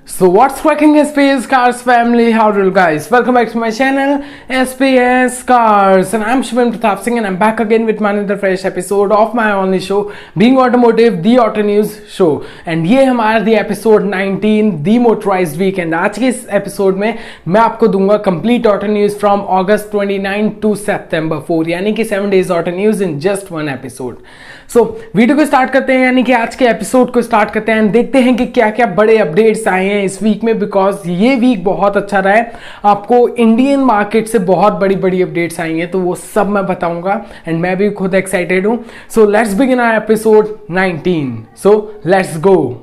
So what's cracking SPS Cars family? How are you guys? Welcome back to my channel SPS Cars and I'm Shubham Pratap Singh and I'm back again with another fresh episode of my only show Being Automotive, the Auto News Show. And ये हमारा the episode 19 the motorized week and आज के इस episode में मैं आपको दूंगा complete auto news from August 29 to September 4 यानी कि 7 days auto news in just one episode. So video को स्टार्ट करते हैं यानी कि आज के एपिसोड को स्टार्ट करते हैं देखते हैं कि क्या क्या बड़े अपडेट्स आए हैं इस वीक में बिकॉज ये वीक बहुत अच्छा रहा है। आपको इंडियन मार्केट से बहुत बड़ी बड़ी अपडेट्स आई हैं तो वो सब मैं बताऊंगा एंड मैं भी खुद एक्साइटेड हूं। So let's begin our episode 19। So let's go.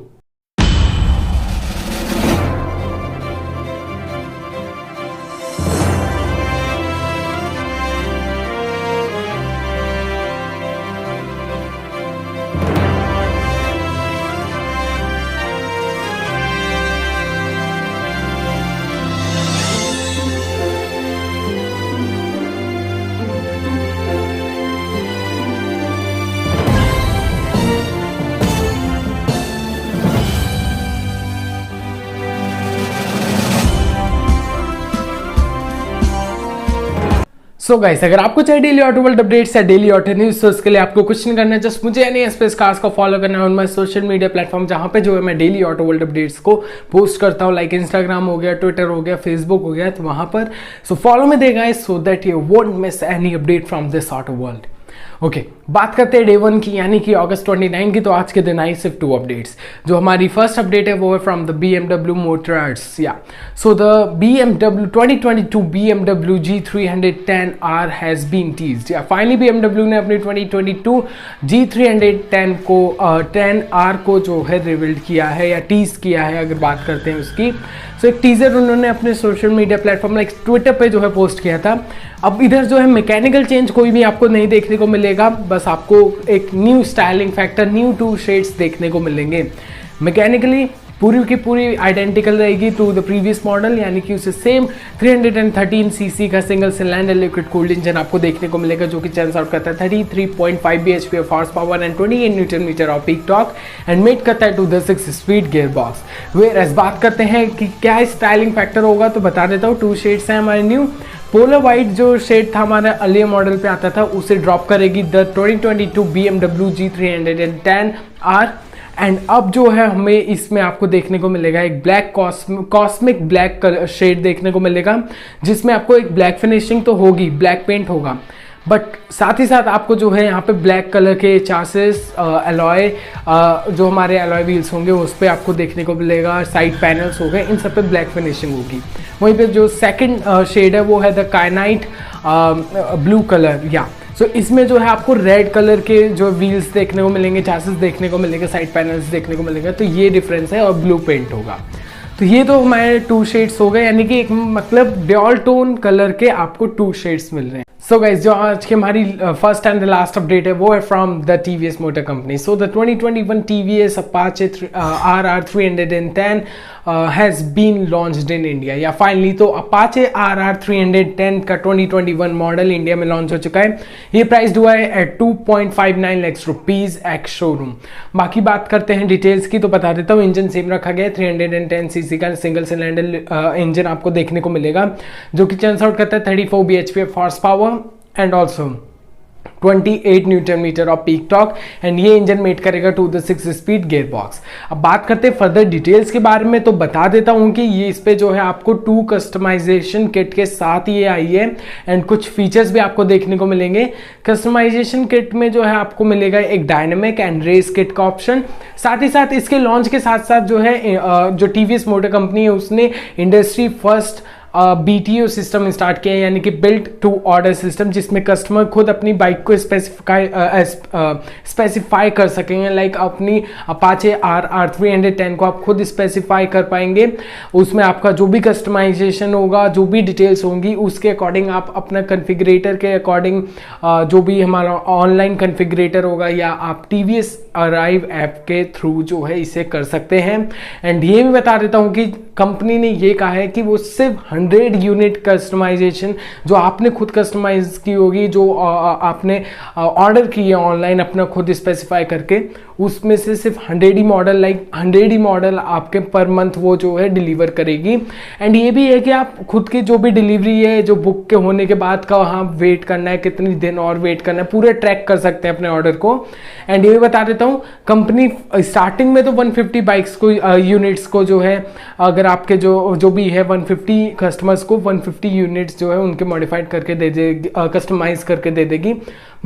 So guys अगर आपको चाहिए डेली ऑटो वर्ल्ड अपडेट्स या डेली ऑटो न्यूज तो इसके लिए आपको कुछ नहीं करना है, जस्ट मुझे यानी एसपीएस कार्स को फॉलो करना है on my social media platform जहां पे जो है मैं डेली ऑटो वर्ल्ड अपडेट्स को पोस्ट करता हूं, लाइक इंस्टाग्राम हो गया, ट्विटर हो गया, फेसबुक हो गया, तो वहां पर सो फॉलो में देगा so that you won't miss any update from this auto world. Okay, बात करते हैं डे 1 की यानी कि अगस्त 29 की। तो आज के दिन आई सिर्फ 2 अपडेट्स। जो हमारी फर्स्ट अपडेट है वो है फ्रॉम द BMW मोटर्स या so the BMW 2022 BMW G310R has been teased या फाइनली BMW ने अपनी 2022 G310 को 10R को जो है रिवील्ड किया है या टीज किया है। अगर बात करते हैं उसकी तो एक टीजर उन्होंने अपने social media platform like Twitter पे जो है पोस्ट किया था। अब इधर जो है मैकेनिकल चेंज कोई भी आपको नहीं देखने को मिलेगा, बस आपको एक new styling factor, new 2 shades देखने को मिलेंगे। मैकेनिकली पूरी की पूरी आइडेंटिकल रहेगी टू द प्रीवियस मॉडल यानी कि उसे सेम 313 सीसी का single cylinder liquid cooled engine आपको देखने को मिलेगा जो कि चर्न्स आउट करता है 33.5 bhp of horsepower and 28 newton metre of peak torque and mated करता है to the 6 speed gear box. Where as बात करते हैं कि क्या स्टाइलिंग फैक्टर होगा तो बता देता हूँ। 2 शेड्स हैं हमारे न्यू। पोलर वाइट जो शेड था हमारा अर्लियर मॉडल पे आता था उसे ड्रॉप करेगी द 2022 BMW G310R एंड अब जो है हमें इसमें आपको देखने को मिलेगा एक ब्लैक कॉस्मिक ब्लैक शेड देखने को मिलेगा जिसमें आपको एक ब्लैक फिनिशिंग तो होगी, ब्लैक पेंट होगा, बट साथ ही साथ आपको जो है यहाँ पे ब्लैक कलर के चासेस एलॉय जो हमारे एलॉय व्हील्स होंगे उस पर आपको देखने को मिलेगा। साइड पैनल्स हो गए, इन सब पे ब्लैक फिनिशिंग होगी। वहीं पे जो सेकंड शेड है वो है द काइनाइट ब्लू कलर या सो इसमें जो है आपको रेड कलर के जो व्हील्स देखने को मिलेंगे, चासेस देखने को मिलेंगे, साइड पैनल्स देखने को मिलेगा। तो ये डिफरेंस है और ब्लू पेंट होगा। तो ये तो हमारे 2 शेड्स हो गए यानी कि एक मतलब ड्यूल टोन कलर के आपको 2 शेड्स मिल रहे हैं। सो गाइस जो आज की हमारी first and the last update है वो है from the TVS motor company. So the 2021 TVS Apache RR 310 has been launched in India या फाइनली तो Apache RR 310 का 2021 मॉडल इंडिया में लॉन्च हो चुका है। ये प्राइस हुआ है at 2.59 lakh rupees ex showroom. बाकी बात करते हैं डिटेल्स की तो बता देता हूँ। इंजन सेम रखा गया है, 310 सीसी का सिंगल सिलेंडर इंजन आपको देखने को मिलेगा जो कि चर्न्स आउट करता है 34 bhp of horsepower and also 28 newton metre of peak torque and ये इंजन मेट करेगा to the 6 speed gear box. अब बात करते हैं फर्दर डिटेल्स के बारे में तो बता देता हूं कि ये इस पे जो है आपको 2 कस्टमाइजेशन किट के साथ ये आई है एंड कुछ फीचर्स भी आपको देखने को मिलेंगे। कस्टमाइजेशन किट में जो है आपको मिलेगा एक डायनेमिक एंड रेस किट का ऑप्शन। साथ ही साथ इसके लॉन्च के साथ साथ जो है जो TVS मोटर कंपनी है उसने industry first BTO system start किया है यानी कि बिल्ट टू ऑर्डर सिस्टम जिसमें कस्टमर खुद अपनी बाइक को स्पेसिफाई कर सकेंगे। लाइक अपनी Apache RR 310 को आप खुद स्पेसिफाई कर पाएंगे। उसमें आपका जो भी कस्टमाइजेशन होगा, जो भी डिटेल्स होंगी उसके अकॉर्डिंग आप अपना कन्फिग्रेटर के अकॉर्डिंग जो भी हमारा ऑनलाइन कन्फिग्रेटर होगा या आप TVS अराइव ऐप के थ्रू जो है इसे कर सकते हैं। एंड ये भी बता देता हूँ कि कंपनी ने ये कहा है कि वो सिर्फ 100 यूनिट कस्टमाइजेशन जो आपने खुद कस्टमाइज की होगी, जो आपने ऑर्डर की है ऑनलाइन अपना खुद स्पेसिफाई करके, उसमें से सिर्फ 100 ही मॉडल 100 ही मॉडल आपके पर मंथ वो जो है डिलीवर करेगी। एंड ये भी है कि आप खुद की जो भी डिलीवरी है, जो बुक के होने के बाद का वहाँ वेट करना है, कितनी दिन और वेट करना है, पूरे ट्रैक कर सकते हैं अपने ऑर्डर को। एंड ये भी बता देता हूँ, कंपनी स्टार्टिंग में तो 150 बाइक्स को यूनिट्स को जो है, अगर आपके जो भी है 150 कस्टमर्स को 150 यूनिट्स जो है उनके मॉडिफाइड करके दे देगी, कस्टमाइज करके दे देगी,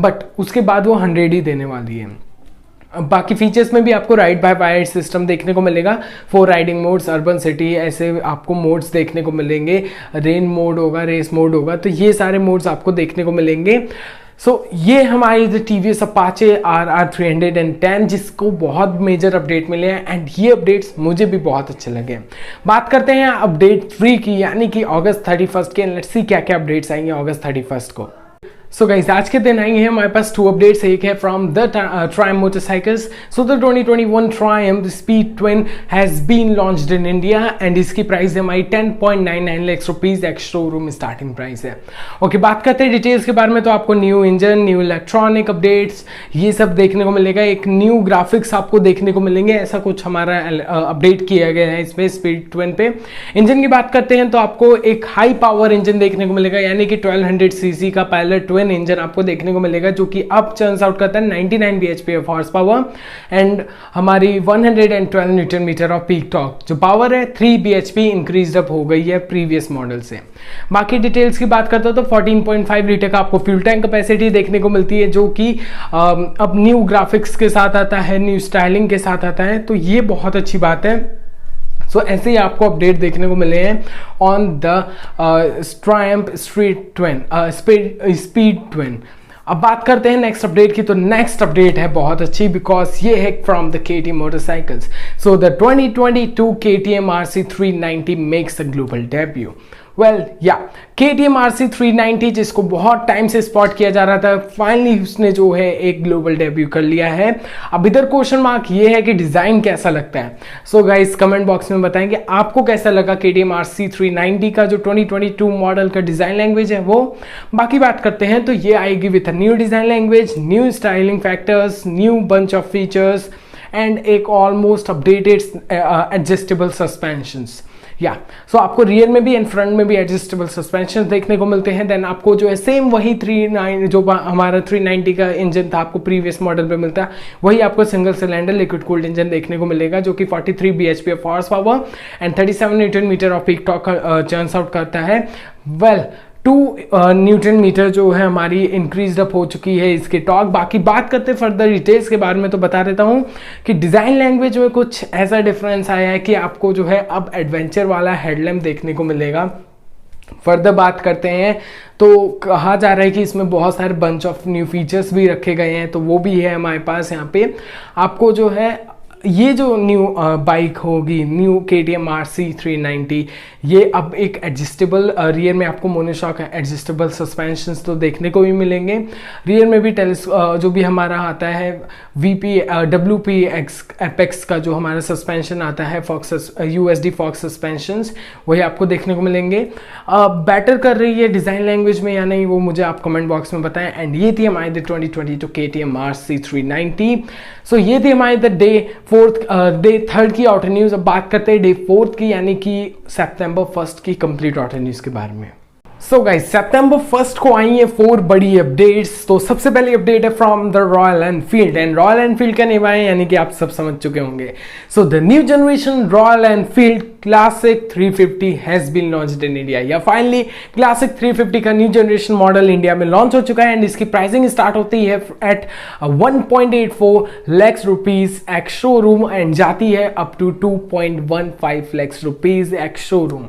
बट उसके बाद वो 100 ही देने वाली है। बाकी फीचर्स में भी आपको राइड बाय वायर सिस्टम देखने को मिलेगा, 4 राइडिंग मोड्स, अर्बन सिटी, ऐसे आपको मोड्स देखने को मिलेंगे, रेन मोड होगा, रेस मोड होगा, तो ये सारे मोड्स आपको देखने को मिलेंगे। ये हमारी TVS Apache RR 310 जिसको बहुत मेजर अपडेट मिले हैं एंड ये अपडेट्स मुझे भी बहुत अच्छे लगे। बात करते हैं अपडेट 3 की, यानी कि अगस्त 31 के। लेट्स सी क्या क्या अपडेट्स आएंगे अगस्त 31 को। सो गाइस, आज के दिन आएंगे हमारे पास 2 अपडेट्स। एक है from the Triumph Motorcycles। So the 2021 Triumph Speed Twin has been launched in India and इसकी प्राइस है हमारी 10.99 lakh rupees, ex showroom starting price है। ओके, बात करते हैं डिटेल्स के बारे में। तो आपको new engine, new electronic updates, ये सब देखने को मिलेगा। एक न्यू ग्राफिक्स आपको देखने को मिलेंगे, ऐसा कुछ हमारा अपडेट किया गया है इसमें स्पीड ट्विन पे। इंजन की बात करते हैं तो आपको एक हाई पावर इंजन देखने को मिलेगा, यानी कि 1200 सीसी का पायलट ट्विन इंजन आपको देखने को मिलेगा, जो कि अब चर्न्स आउट करता है 99 bhp of horsepower and हमारी 112 newton metre of peak torque. जो पावर है 3 bhp इंक्रीज अप हो गई है प्रीवियस मॉडल से। बाकी डिटेल्स की बात करता हूं तो 14.5 लीटर का आपको फ्यूल टैंक कैपेसिटी देखने को मिलती है, जो कि अब न्यू ग्राफिक्स के साथ आता है, न्यू स्टाइलिंग के साथ आता है, तो ये बहुत अच्छी बात है। ऐसे ही आपको अपडेट देखने को मिले हैं on the Triumph speed twin. अब बात करते हैं नेक्स्ट अपडेट की। तो नेक्स्ट अपडेट है बहुत अच्छी, बिकॉज ये है from the KTM motorcycles. So the 2022 KTM RC 390 makes a global debut. KTM RC 390 जिसको बहुत टाइम से स्पॉट किया जा रहा था, फाइनली उसने जो है एक ग्लोबल डेब्यू कर लिया है। अब इधर क्वेश्चन मार्क ये है कि डिजाइन कैसा लगता है। सो गाइस, कमेंट बॉक्स में बताएं कि आपको कैसा लगा KTM RC 390 का जो 2022 मॉडल का डिजाइन लैंग्वेज है वो। बाकी बात करते हैं तो ये आएगी with new design language, new styling factors, new bunch of features and एक ऑलमोस्ट अपडेटेड एडजस्टेबल सस्पेंशंस। सो आपको रियर में भी एंड फ्रंट में भी एडजस्टेबल सस्पेंशन देखने को मिलते हैं। देन आपको जो है सेम वही 39 जो हमारा 390 का इंजन था आपको प्रीवियस मॉडल पे मिलता है, वही आपको single cylinder liquid cooled engine देखने को मिलेगा, जो कि 43 bhp of horsepower and 37 newton metre of peak torque churns out करता है। 2 न्यूटन मीटर जो है हमारी इंक्रीज अप हो चुकी है इसके टॉर्क। बाकी बात करते हैं फर्दर डिटेल्स के बारे में, तो बता देता हूं कि डिजाइन लैंग्वेज में कुछ ऐसा डिफरेंस आया है कि आपको जो है अब एडवेंचर वाला हेडलैम्प देखने को मिलेगा। फर्दर बात करते हैं तो कहा जा रहा है कि इसमें बहुत सारे बंच ऑफ न्यू फीचर्स भी रखे गए हैं, तो वो भी है हमारे पास यहाँ पे। आपको जो है ये जो न्यू बाइक होगी, न्यू KTM RC 390, ये अब एक एडजस्टेबल रियर में आपको मोनोशॉक एडजस्टेबल सस्पेंशंस तो देखने को भी मिलेंगे। रियर में भी जो भी हमारा आता है WPX एपेक्स का जो हमारा सस्पेंशन आता है, USD फॉक्स सस्पेंशंस, वही आपको देखने को मिलेंगे। बेटर कर रही है डिज़ाइन लैंग्वेज में या नहीं, वो मुझे आप कमेंट बॉक्स में बताएं। एंड ये थी हमारी 2022 KTM RC 390। सो ये थी हमारी डे 3 की ऑटो न्यूज़। अब बात करते हैं डे 4 की, यानी कि सितंबर 1 की कंप्लीट ऑटो न्यूज़ के बारे में। सो गाइस, सितंबर 1 को आई है 4 बड़ी अपडेट्स। तो सबसे पहली अपडेट है from the Royal Enfield, and Royal Enfield का नेम है, यानी कि आप सब समझ चुके होंगे। So the new generation Royal Enfield Classic 350 has been launched in India. या फाइनली क्लासिक 350 का न्यू जनरेशन मॉडल इंडिया में लॉन्च हो चुका है एंड इसकी प्राइसिंग स्टार्ट होती है at 1.84 lakh rupees ex showroom and जाती है up to 2.15 lakh rupees ex showroom.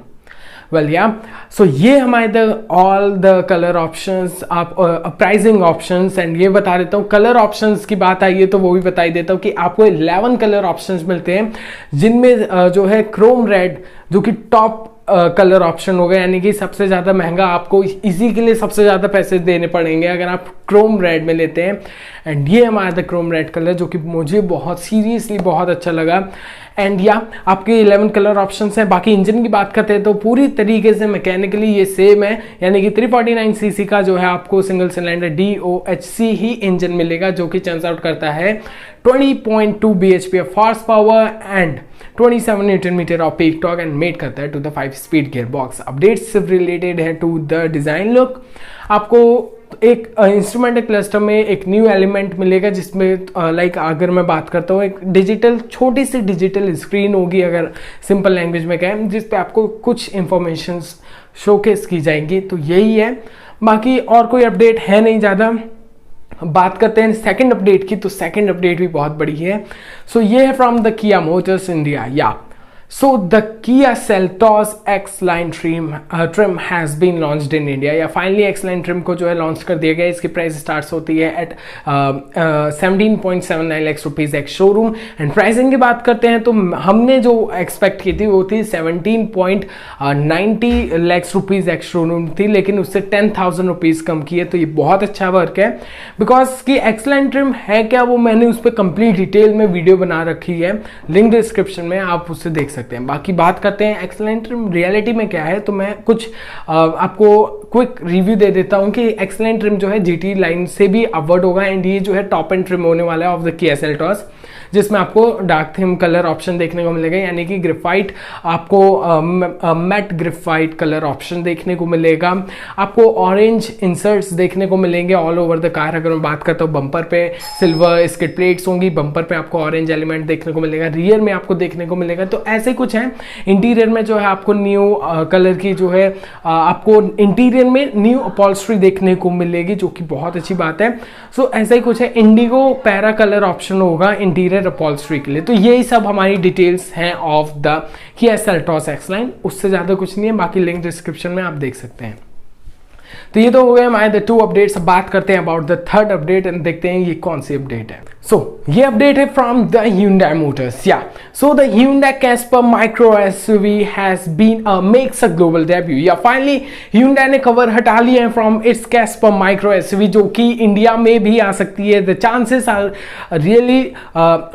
सो ये हमारे ऑल द कलर ऑप्शंस, आप प्राइसिंग ऑप्शंस, एंड ये बता देता हूँ कलर ऑप्शंस की बात आई है तो वो भी बता ही देता हूँ कि आपको 11 कलर ऑप्शंस मिलते हैं, जिनमें जो है क्रोम रेड जो कि टॉप कलर ऑप्शन होगा, यानी कि सबसे ज़्यादा महंगा, आपको इसी के लिए सबसे ज़्यादा पैसे देने पड़ेंगे अगर आप क्रोम रेड में लेते हैं। एंड ये हमारा क्रोम रेड कलर जो कि मुझे बहुत सीरियसली बहुत अच्छा लगा। एंड या आपके 11 कलर ऑप्शंस हैं। बाकी इंजन की बात करते हैं तो पूरी तरीके से मैकेनिकली ये सेम है, यानी कि 349 सीसी का जो है आपको सिंगल सिलेंडर DOHC ही इंजन मिलेगा, जो कि चर्न्स आउट करता है 20.2 bhp of horsepower and 27 newton metre of peak torque and mated करता है to the 5 speed gear box. Updates सिर्फ रिलेटेड है टू द डिजाइन लुक। आपको एक इंस्ट्रूमेंट क्लस्टर में एक न्यू एलिमेंट मिलेगा, जिसमें लाइक अगर मैं बात करता हूँ, एक डिजिटल छोटी सी डिजिटल स्क्रीन होगी, अगर सिंपल लैंग्वेज में कहें, जिस पे आपको कुछ इंफॉर्मेशन शोकेस की जाएंगी। तो यही है, बाकी और कोई अपडेट है नहीं ज़्यादा। बात करते हैं सेकंड अपडेट की, तो सेकंड अपडेट भी बहुत बड़ी है। सो ये है फ्रॉम द किया मोटर्स इंडिया। या So the Kia Seltos X-Line trim has been launched in India। या फाइनली X-Line trim को जो है लॉन्च कर दिया गया। इसकी प्राइस स्टार्ट होती है at 17.79 lakh rupees ex showroom. And pricing की बात करते हैं तो हमने जो एक्सपेक्ट की थी वो थी 17.90 लाख रुपीज एक्स शोरूम थी, लेकिन उससे 10,000 रुपीज कम की है। तो ये बहुत अच्छा वर्क है, बिकॉज की X-Line trim है क्या, वो मैंने उस पर कंप्लीट डिटेल में वीडियो बना रखी है, लिंक डिस्क्रिप्शन में, आप उससे देख सकते हैं। बाकी बात करते हैं X-Line trim रियलिटी में क्या है, तो मैं कुछ आपको क्विक रिव्यू दे देता हूं कि X-Line trim जो है GT लाइन से भी अपवर्ड होगा। एंड ये जो है टॉप एंड ट्रिम होने वाला है ऑफ द Kia Seltos, जिसमें आपको डार्क थीम कलर ऑप्शन देखने को मिलेगा, यानी कि ग्रेफाइट, आपको मैट ग्रेफाइट कलर ऑप्शन देखने को मिलेगा। आपको ऑरेंज इंसर्ट्स देखने को मिलेंगे ऑल ओवर द कार। अगर मैं बात करता हूँ, बम्पर पे सिल्वर स्किड प्लेट्स होंगी, बम्पर पे आपको ऑरेंज एलिमेंट देखने को मिलेगा, रियर में आपको देखने को मिलेगा। तो ऐसे कुछ है। इंटीरियर में जो है आपको न्यू कलर की जो है आपको इंटीरियर में न्यू अपॉल्स्ट्री देखने को मिलेगी, जो कि बहुत अच्छी बात है। सो ऐसा ही कुछ है। इंडिगो पैरा कलर ऑप्शन होगा इंटीरियर अपॉल्स्ट्री के लिए। तो यही सब हमारी डिटेल्स हैं of the Kia Seltos X-Line। उससे ज्यादा कुछ नहीं है, बाकी लिंक डिस्क्रिप्शन में आप देख सकते हैं। तो ये तो हो गए हमारे द 2 अपडेट्स। बात करते हैं about the third update and देखते हैं ये कौन सी अपडेट है। ये अपडेट है from the Hyundai Motors। So the Hyundai Casper Micro SUV has been makes a global debut। या फाइनली Hyundai ने कवर हटा लिया है from its Casper Micro SUV, जो कि इंडिया में भी आ सकती है। The chances are really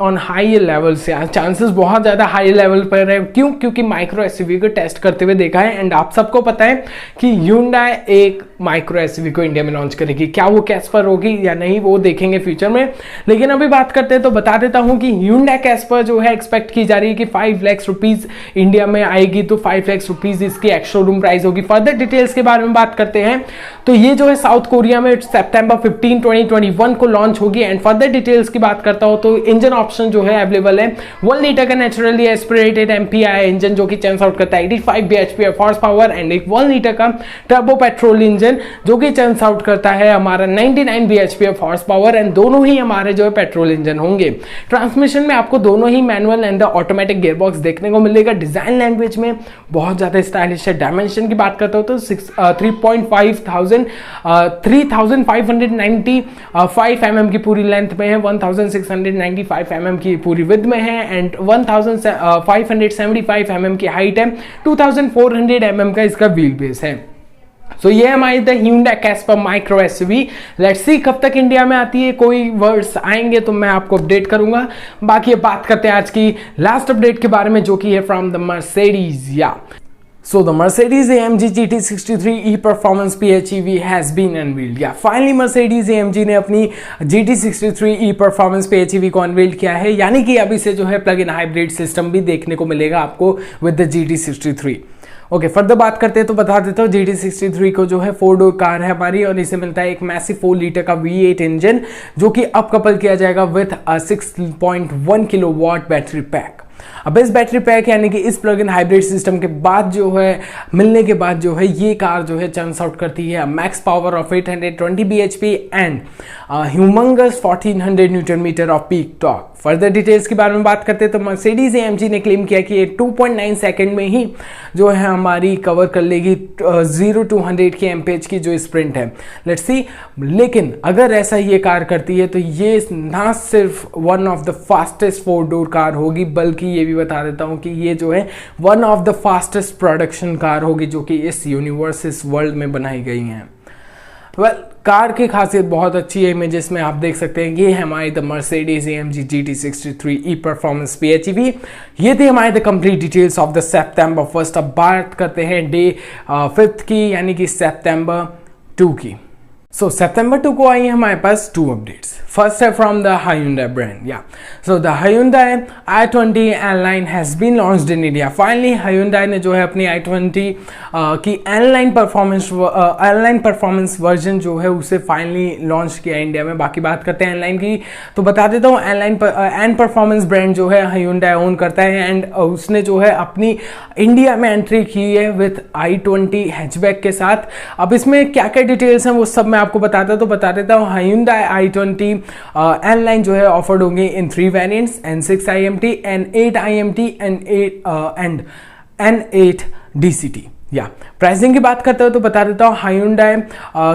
on high levels. Chances बहुत ज्यादा हाई लेवल पर है। क्यों? क्योंकि माइक्रो SUV को टेस्ट करते हुए देखा है। एंड आप सबको पता है कि Hyundai एक माइक्रो SUV को इंडिया में लॉन्च करेगी। क्या वो Casper होगी या नहीं, वो देखेंगे फ्यूचर में। लेकिन अभी बात करते हैं तो बता देता हूं कि Hyundai Casper जो है एक्सपेक्ट की जा रही है कि 5 लाख रुपीज इंडिया में आएगी। तो 5 लाख रुपीज इसकी एक्स शोरूम प्राइस होगी। फर्दर डिटेल्स के बारे में बात करते हैं तो ये जो है साउथ कोरिया में सितंबर 15, 2021 को लॉन्च होगी। एंड फर्दर डिटेल्स की बात करता हूं तो इंजन ऑप्शन जो है अवेलेबल है 1 लीटर का नेचुरली एस्पिरेटेड MPI इंजन, जो कि चर्न्स आउट करता है 85 bhp of horsepower, and एक 1 लीटर का टर्बो पेट्रोल इंजन, जो कि चर्न्स आउट करता है हमारा 99 bhp of horsepower. And दोनों ही हमारे जो है पेट्रोल इंजन होंगे। ट्रांसमिशन में आपको दोनों ही मैनुअल एंड ऑटोमेटिक गियरबॉक्स देखने को मिलेगा। डिजाइन लैंग्वेज में बहुत ज्यादा स्टाइलिश है। डायमेंशन की बात करता हूं तो 3595 mm की पूरी लेंथ में है, 1695 mm की पूरी विड्थ में है, एंड 1575 mm की हाइट है, 2400 mm का इसका व्हील बेस है। तो ये हमारी the Hyundai Casper Micro SUV। Let's see कब तक इंडिया में आती है। कोई वर्ड्स आएंगे तो मैं आपको अपडेट करूंगा। बाकी बात करते हैं आज की लास्ट अपडेट के बारे में, जो कि है from the Mercedes। So the Mercedes-AMG GT63 E-Performance PHEV has been unveiled। Finally Mercedes-AMG ने अपनी GT63 E-Performance PHEV को अनवील्ड किया है, यानी कि अभी से जो है प्लग इन हाइब्रिड सिस्टम भी देखने को मिलेगा आपको with the GT63। Okay, further बात करते हैं तो बता देता हूँ GT63 को जो है 4 डोर कार है हमारी, और इसे मिलता है एक मैसिव 4 लीटर का V8 इंजन, जो कि अप कपल किया जाएगा विथ 6.1 किलोवाट बैटरी पैक। अब इस बैटरी पैक यानी कि इस प्लग इन हाइब्रिड सिस्टम के बाद जो है मिलने के बाद जो है ये कार जो है चर्न्स आउट करती है max power of 820 bhp and humongous 1400 newton metre of peak torque. Further details के बारे में बात करते हैं तो Mercedes AMG ने क्लेम किया कि ये 2.9 सेकंड में ही जो है हमारी कवर कर लेगी 0 to 100 के एम्पेज की जो स्प्रिंट है। लेट्स सी, लेकिन अगर ऐसा ये कार करती है तो ये ना सिर्फ one of the fastest 4 door car होगी, बल्कि ये भी बता देता हूं कि ये जो है one of the fastest production car होगी, जो कि इस यूनिवर्स इस वर्ल्ड में बनाई गई हैं। वेल, कार की खासियत बहुत अच्छी है, इमेजेस में आप देख सकते हैं। ये है हमारी the Mercedes AMG GT63 E performance PHEV। ये थे हमारे the complete details of the September 1। अब बात करते हैं डे 5 की, यानी कि सितंबर 2 की। सो सितंबर 2 को आई है हमारे पास 2 अपडेट्स। फर्स्ट है फ्रॉम द Hyundai ब्रांड। या so the Hyundai i20 N-Line has been launched in India. Finally Hyundai ने जो है अपनी i20 की N-Line परफॉर्मेंस वर्जन जो है उसे फाइनली लॉन्च किया इंडिया में। बाकी बात करते हैं N-Line की, तो बता देता हूँ N परफॉर्मेंस ब्रांड जो है Hyundai ओन करता है, एंड उसने जो है अपनी इंडिया में एंट्री की है विथ i20 हैचबैक के साथ। अब इसमें क्या क्या डिटेल्स हैं वो सब मैं आपको बताता देता हूँ। Hyundai i20 N-Line जो है ऑफर्ड होंगे इन 3 variants, N6 IMT, N8 IMT and N8 DCT। या प्राइसिंग की बात करते हो तो बता देता हूँ Hyundai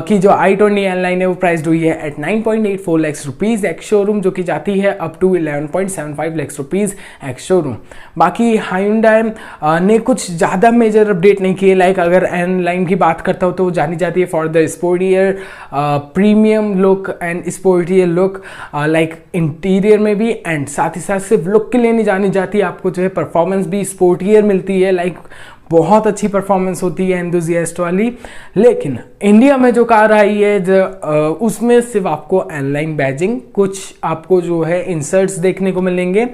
की जो i20 N-Line है वो प्राइस हुई है at 9.84 lakh rupees ex showroom, जो कि जाती है up to 11.75 lakh rupees ex showroom. बाकी Hyundai ने कुछ ज़्यादा मेजर अपडेट नहीं किए। लाइक अगर N-Line की बात करता हूँ तो जानी जाती है for the sportier premium look and sportier look, like interior में भी, एंड साथ ही साथ सिर्फ लुक के लिए नहीं जानी जाती, आपको जो है परफॉर्मेंस भी स्पोर्टियर मिलती है। लाइक बहुत अच्छी परफॉर्मेंस होती है एंथुसियास्ट वाली। लेकिन इंडिया में जो कार आई है उसमें सिर्फ आपको N-Line बैजिंग, कुछ आपको जो है इंसर्ट्स देखने को मिलेंगे,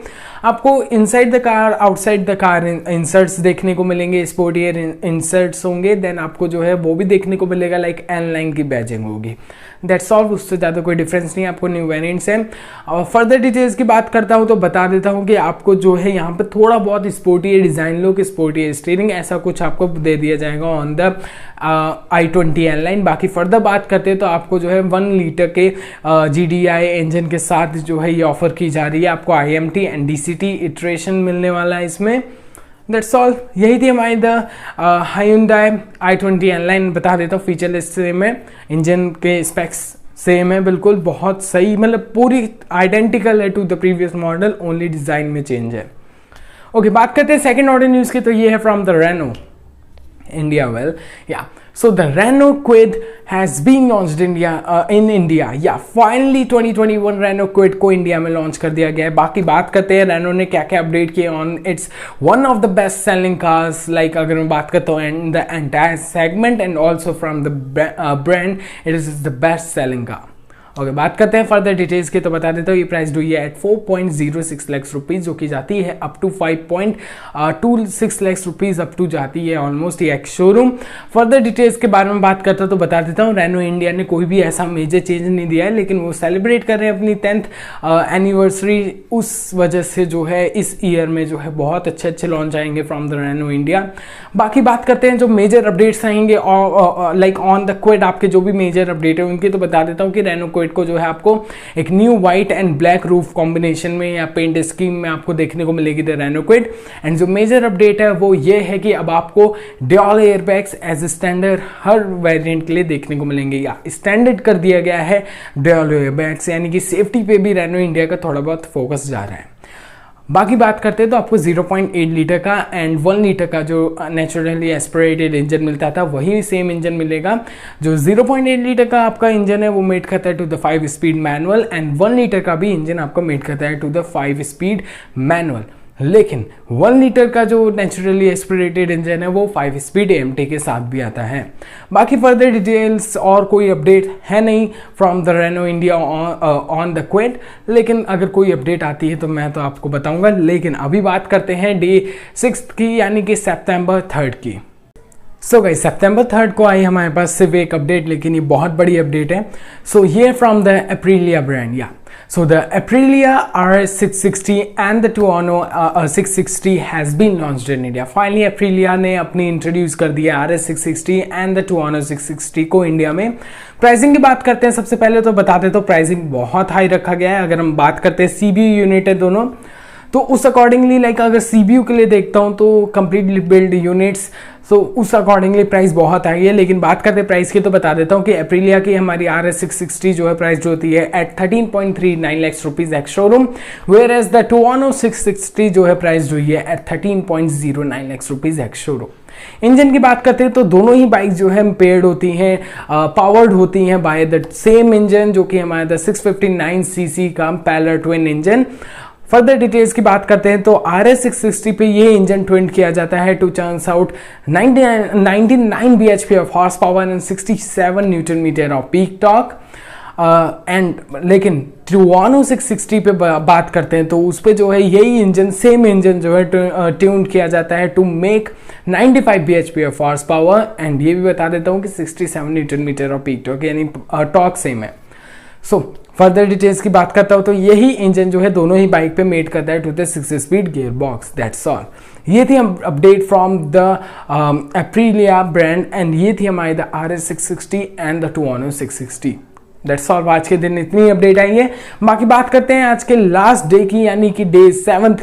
आपको inside the car outside the car inserts देखने को मिलेंगे, स्पोर्टियर इंसर्ट्स होंगे, देन आपको जो है वो भी देखने को मिलेगा, लाइक N-Line की बैजिंग होगी। दैट्स ऑल, उससे ज़्यादा कोई डिफरेंस नहीं है। आपको न्यू वेरिएंट्स हैं। और फर्दर डिटेल्स की बात करता हूँ तो बता देता हूँ कि आपको जो है यहाँ पे थोड़ा बहुत sportier design look, sportier steering, ऐसा कुछ आपको दे दिया जाएगा ऑन द i20 N-Line। बाकी फर्दर बात करते हैं तो आपको जो है 1 लीटर के GDI इंजन के साथ जो है ये ऑफर की जा रही है। आपको IMT एंड DCT इटरेशन मिलने वाला है इसमें। दैट्स ऑल, यही थी हमारी द Hyundai i20 N-Line। बता देता हूँ फीचर लिस्ट सेम है, इंजन के स्पेक्स सेम है, बिल्कुल बहुत सही, मतलब पूरी आइडेंटिकल है to the previous model, only design में चेंज है। ओके, बात करते हैं सेकंड ऑर्डर न्यूज़ की, तो ये है from the Renault India। So the Renault Kwid has been launched in India। या फाइनली 2021 Renault Kwid को इंडिया में लॉन्च कर दिया गया है। बाकी बात करते हैं Renault ने क्या क्या अपडेट किए on it's one of the best selling cars. Like अगर मैं बात करता हूँ in the entire segment and also from the brand, it is the best selling car. Okay, बात करते हैं फर्दर डिटेल्स की, तो बता देता हूँ ये प्राइस हुई है एट 4.06 लाख रुपीज़, जो कि जाती है up to 5.26 lakh rupees up to जाती है ऑलमोस्ट ये एक्स शोरूम। फर्दर डिटेल्स के बारे में बात करता हूँ तो बता देता हूँ Renault इंडिया ने कोई भी ऐसा मेजर चेंज नहीं दिया है, लेकिन वो सेलिब्रेट कर रहे हैं अपनी 10th एनिवर्सरी, उस वजह से जो है इस ईयर में जो है बहुत अच्छे लॉन्च आएंगे फ्रॉम द Renault इंडिया। बाकी बात करते हैं जो मेजर अपडेट्स आएंगे लाइक ऑन द Kwid, आपके जो भी मेजर अपडेट है उनकी, तो बता देता हूँ कि Renault Kwid को जो है आपको एक new white and black roof combination में या पेंट स्कीम में आपको देखने को मिलेगी द Renault Kwid। एंड जो मेजर अपडेट है वो ये है कि अब आपको ड्यूल एयरबैग्स एज स्टैंडर्ड हर वेरिएंट के लिए देखने को मिलेंगे, या स्टैंडर्ड कर दिया गया है ड्यूल एयरबैग्स, यानी कि सेफ्टी पे भी Renault इंडिया का थोड़ा बहुत फोकस जा रहा है। बाकी बात करते हैं तो आपको 0.8 लीटर का एंड 1 लीटर का जो नेचुरली एस्पिरेटेड इंजन मिलता था वही सेम इंजन मिलेगा। जो 0.8 लीटर का आपका इंजन है वो मेड करता है to the 5 speed manual, and 1 litre का भी इंजन आपको मेड करता है टू द 5 स्पीड मैनुअल। लेकिन 1 लीटर का जो नेचुरली एस्पिरेटेड इंजन है वो 5 स्पीड AMT के साथ भी आता है। बाकी फर्दर डिटेल्स और कोई अपडेट है नहीं from the Renault India on the Kwid, लेकिन अगर कोई अपडेट आती है तो मैं तो आपको बताऊंगा। लेकिन अभी बात करते हैं डे 6 की, यानी कि सितंबर 3 की। सो गाइस, सितंबर 3 को आई हमारे पास सिर्फ एक अपडेट, लेकिन ये बहुत बड़ी अपडेट है। सो ये फ्रॉम द Aprilia ब्रांड। या so the Aprilia RS 660 and the Tuono 660 has been launched in India। Finally Aprilia ने अपनी इंट्रोड्यूस कर दिया RS 660 and the Tuono 660 को इंडिया में। प्राइसिंग की बात करते हैं, सबसे पहले तो बता दें तो प्राइसिंग बहुत हाई रखा गया है। अगर हम बात करते हैं CBU यूनिट है दोनों, तो उस अकॉर्डिंगली लाइक अगर CBU के लिए देखता हूं तो कंप्लीटली बिल्ड यूनिट्स सो उस अकॉर्डिंगली प्राइस बहुत आई है। लेकिन बात करते हैं प्राइस की तो बता देता हूँ कि एप्रिलिया की हमारी RS 660 जो है प्राइस जो होती है at 13.39 lakh rupees ex showroom, where as the Tuono 660 जो है प्राइस जो है at 13.09 lakh rupees ex showroom. Engine की बात करते हैं तो दोनों ही बाइक जो है पेयर्ड होती हैं, पावर्ड होती हैं बाय द सेम इंजन जो कि हमारा 659 सीसी का parallel twin engine. Further details की बात करते हैं तो RS 660 पे ये इंजन ट्विन किया जाता है to churns out 99 bhp of horsepower and 67 newton metre of peak torque. And लेकिन टुआनो 660 पे बात करते हैं तो उस पे जो है यही इंजन सेम इंजन जो है ट्यून किया जाता है to make 95 bhp of horsepower and ये भी बता देता हूँ कि 67 newton metre of peak torque, यानी टॉर्क सेम है। सो फर्दर डिटेल्स की बात करता हूँ तो यही इंजन जो है दोनों ही बाइक पे मेट करता है to the 6 speed gear box. That's all. ये थी हम update from the Aprilia brand and ये थी हमारी the RS 660 and the Tuono 660। That's all. आज के दिन इतनी अपडेट आई है। बाकी बात करते हैं आज के लास्ट डे की, यानी कि डे 7th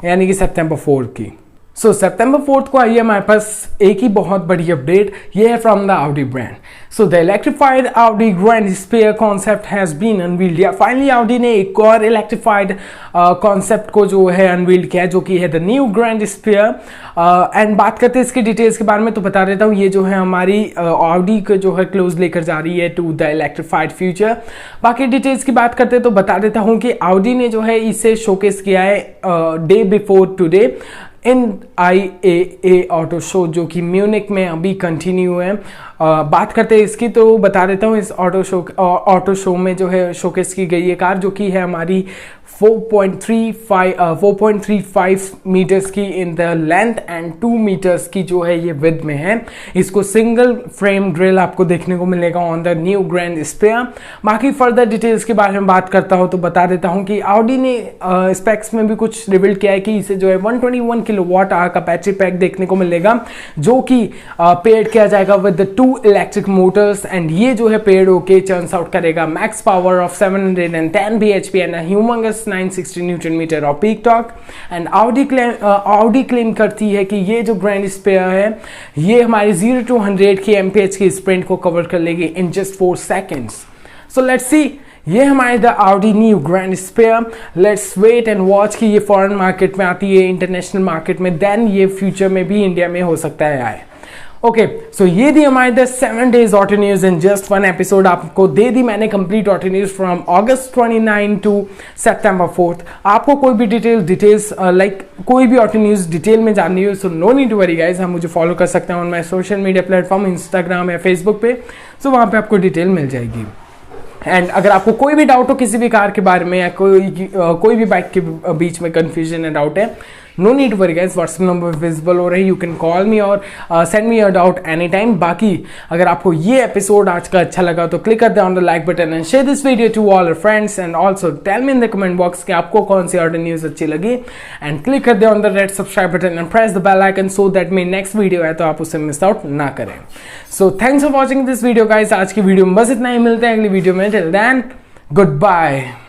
यानी कि सितंबर 4 की। सो सितंबर 4 को आई है हमारे पास एक ही बहुत बड़ी अपडेट, ये है from the Audi brand. So the electrified Audi Grand Sphere concept has been unveiled. या फाइनली Audi ने एक और इलेक्ट्रिफाइड कॉन्सेप्ट को जो है अनवील्ड किया, जो कि है the new grand sphere. And बात करते हैं इसके डिटेल्स के बारे में तो बता देता हूँ, ये जो है हमारी Audi को जो है क्लोज लेकर जा रही है टू द इलेक्ट्रिफाइड फ्यूचर। बाकी डिटेल्स की बात करते हैं तो बता देता हूँ कि Audi ने जो है इसे शोकेस किया है day before today in IAA auto show, जो कि म्यूनिक में अभी कंटिन्यू है। बात करते हैं इसकी तो बता देता हूँ, इस ऑटो शो में जो है शोकेस की गई है कार, जो कि है हमारी 4.35 मीटर्स की in the length and 2 metres की जो है ये विड्थ में है। इसको सिंगल फ्रेम ग्रिल आपको देखने को मिलेगा on the new grand sphere. बाकी फर्दर डिटेल्स के बारे में बात करता हूँ तो बता देता हूँ कि Audi ने स्पेक्स में भी कुछ रिवील किया है कि इसे जो है 121 किलोवाट आवर का बैटरी पैक देखने को मिलेगा, जो कि पेयर्ड किया जाएगा with the 2 electric motors and ये जो है पेयर्ड होके चर्न्स आउट करेगा max power of 710 bhp and humongous 960 newton metre of peak torque. And Audi claim करती है कि ये जो ग्रैंड स्फीयर है ये हमारी 0 to 100 की mph की स्प्रिंट को कवर कर लेगी in just 4 seconds। So let's see, ये हमारी the Audi new grand sphere. Let's wait and watch कि ये फॉरेन मार्केट में आती है, इंटरनेशनल मार्केट में, देन ये फ्यूचर में भी इंडिया में हो सकता है आए। ओके, सो ये थी हमारी the 7 days auto news in just 1 episode. आपको दे दी मैंने complete auto news from August 29 to September 4th। आपको कोई भी डिटेल्स लाइक कोई भी ऑटो न्यूज डिटेल में जाननी हो so no need to worry guys, हम मुझे फॉलो कर सकते हैं on my social media platform Instagram या फेसबुक पे। सो वहाँ पे आपको डिटेल मिल जाएगी। एंड अगर आपको कोई भी डाउट हो किसी भी कार के बारे में या कोई भी बाइक के बीच में कंफ्यूजन या डाउट है, no need worry guys, WhatsApp number visible हो रही है, यू कैन कॉल मी और send me your doubt any time. बाकी अगर आपको ये एपिसोड आज का अच्छा लगा तो क्लिक कर दे on the like button and share this video to all your friends and also tell me in the comment box कि आपको कौन सी ऑटो न्यूज अच्छी लगी एंड क्लिक कर दे on the red subscribe button and press the bell icon so that मेरी next video है तो आप उसे मिस आउट ना करें। So thanks for watching this video guys. आज की वीडियो में बस इतना ही, मिलते हैं अगली वीडियो में। Till then good bye.